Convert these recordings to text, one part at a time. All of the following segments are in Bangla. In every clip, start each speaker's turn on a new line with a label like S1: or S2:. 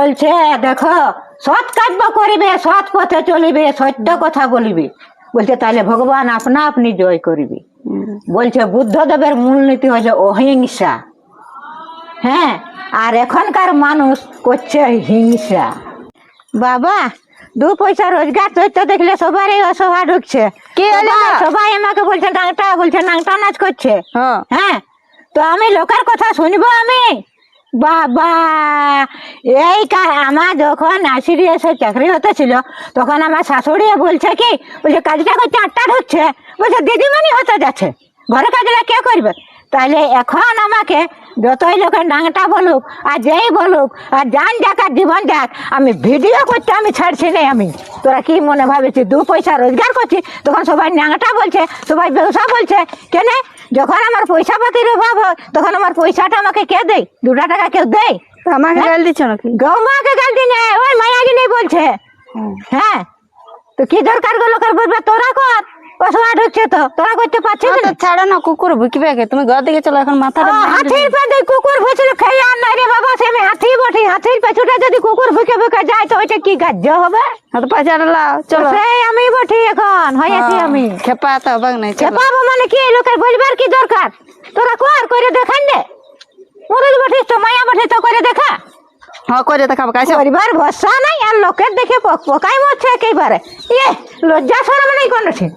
S1: বলছে দেখো সৎ কাজ করিবে, সৎ পথে চলিবে, সত্য কথা বলিবে। বলছে তাহলে ভগবান আপনা আপনি জয় করিবে। বলছে বুদ্ধদেবের মূলনীতি হচ্ছে অহিংসা। হ্যাঁ, আর এখনকার মানুষ করছে হিংসা। বাবা, 2 পয়সা রোজগার করতে দেখলে সবারই অসভা ঢুকছে।
S2: কি হলো?
S1: সবাই আমাকে বলছে নাংটা, বলছে নাংটা নাচ করছে।
S2: হ্যাঁ।
S1: হ্যাঁ, তো আমি লোকের কথা শুনবো আমি? বাবা, আমার যখন আশিরিয়াসে চাকরি হতে ছিল তখন আমার শাশুড়ি বলছে কি, বলছে কাজটা করতে 8টা ঢুকছে, বলছে দিদিমণি হতে যাচ্ছে, ঘরে কাজটা কে করবে? তাহলে এখন আমাকে যতই লোকের নাংটা বলুক আর যেই বলুক আর যান যাক আর জীবন যাক, আমি ভিডিও করতে আমি ছাড়ছি না। আমি তোরা কি মনে ভাবেছি 2 পয়সা রোজগার করছি তখন সবাই নাংটা বলছে, সবাই ব্যবসা বলছে? কেন? যখন আমার পয়সা পাতির অভাব হয় তখন আমার পয়সাটা আমাকে কে দেয়? 2 টাকা কেউ দেয়?
S2: আমাকে গাল দিচ্ছ নাকি?
S1: গৌমাকে গাল দিনে ওই মায়াগিনী বলছে। হ্যাঁ, তো কি দরকার গো লোকের বলবে? তোরা কর, অসভা ঢুকছে তো তোরা করতে পারছিস না।
S2: ছাড়ো না, কুকুর ভুকিবে কে? তুমি ঘর দিকে চলো, এখন মাথাটা
S1: হাতির পেটে কুকুর ভুছিল খেয়ে আর নাই রে বাবা। সে আমি হাতি বটি, হাতির পেছুটা যদি কুকুর ভুকে ভুকে যায় তো ওইটা কি গাজ্য হবে?
S2: হাত পয়সা লাও, চলো।
S1: সেই আমি বটি এখন হয়েছি আমি।
S2: খেপা তো হবে নাই, চলো।
S1: খেপাবো মানে কি? লোকের বলবার কি দরকার? তোরা কর, করে দেখান দে। মুরুদ বটিস তো, মায়া বটিস তো, করে দেখা।
S2: হ্যাঁ, করে দেখাবো। কাছে
S1: পরিবার ভরসা নাই আর লোকের দেখে পকাই মরছে একেবারে। ইয়ে, লজ্জা শরম নেই কোনো ঠিক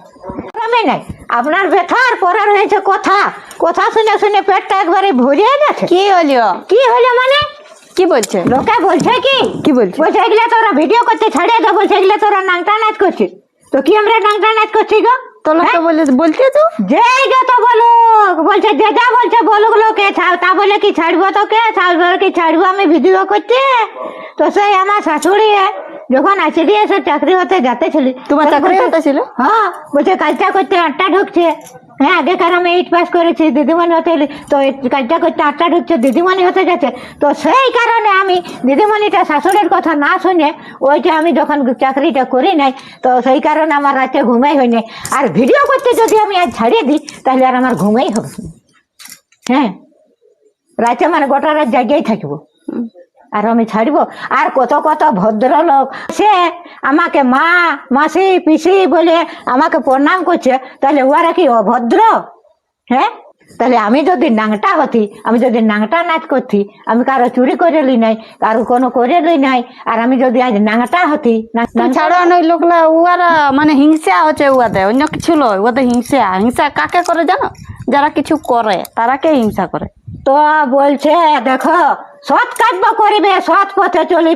S1: নাই। আপনার ব্যথার পরে রয়েছে কথা, কথা শুনে শুনে পেটটা একবারে ভরিয়ে গেছে।
S2: কি হলো?
S1: কি হলো মানে?
S2: কি বলছে?
S1: লোকে বলছে কি,
S2: কি বলছে?
S1: বলছে এগুলা তোরা ভিডিও করতে ছাড়িয়ে দে, বলছে এগুলা তোরা নাংটা নাচ করছিস। তো কি আমরা নাংটা নাচ করছি গো?
S2: তো লোকে বলতে তো
S1: যেই যত বলুক, বলছে যে যা বলছে বলুক লোকে, তা বলে কি ছাড়বো তোকে? বলে কি ছাড়বো আমি ভিডিও করতে? তো সেই আমার শাশুড়ি যখন আইসিডিএস চাকরি হতে যাতে ছিল,
S2: তোমার চাকরি হতে ছিল?
S1: হ্যাঁ, বলছে কাজটা করতে 8টা ঢুকছে। হ্যাঁ, আগেকার আমি 8 পাস করেছি, দিদিমণি হতে তো কাজটা করতে 8টা ঢুকছে, দিদিমণি হতে যাচ্ছে। তো সেই কারণে আমি দিদিমণিটা শাশুড়ির কথা না শুনে ওইটা আমি যখন চাকরিটা করি নাই, তো সেই কারণে আমার রাতে ঘুমাই হয় নাই। আর ভিডিও করতে যদি আমি আজ ছাড়িয়ে দিই তাহলে আর আমার ঘুমাই হবে না। হ্যাঁ, রাতে মানে গোটা রাত জায়গায় থাকবো আর আমি ছাড়বো? আর কত কত ভদ্রলোক সে আমাকে মা, মাসি, পিসি বলে আমাকে প্রণাম করছে, তাহলে ওরা কি অভদ্র? হ্যাঁ, তাহলে আমি যদি নাংটা হতি, আমি যদি নাংটা নাচ করতি, আমি কারো চুরি করে লই নাই, কারো কোনো করে লই নাই, আর আমি যদি আজ নাংটা হতি।
S2: ছাড়ো নই লোকলা, উয়ারা মানে হিংসা হচ্ছে উয়াতে, অন্য কিছু লয়। ওদের হিংসা, হিংসা কাকে করে জানো? যারা কিছু করে তারাকে হিংসা করে।
S1: তো বলছে দেখো সৎ কাজ করিবে, সৎ পথে চলিবে।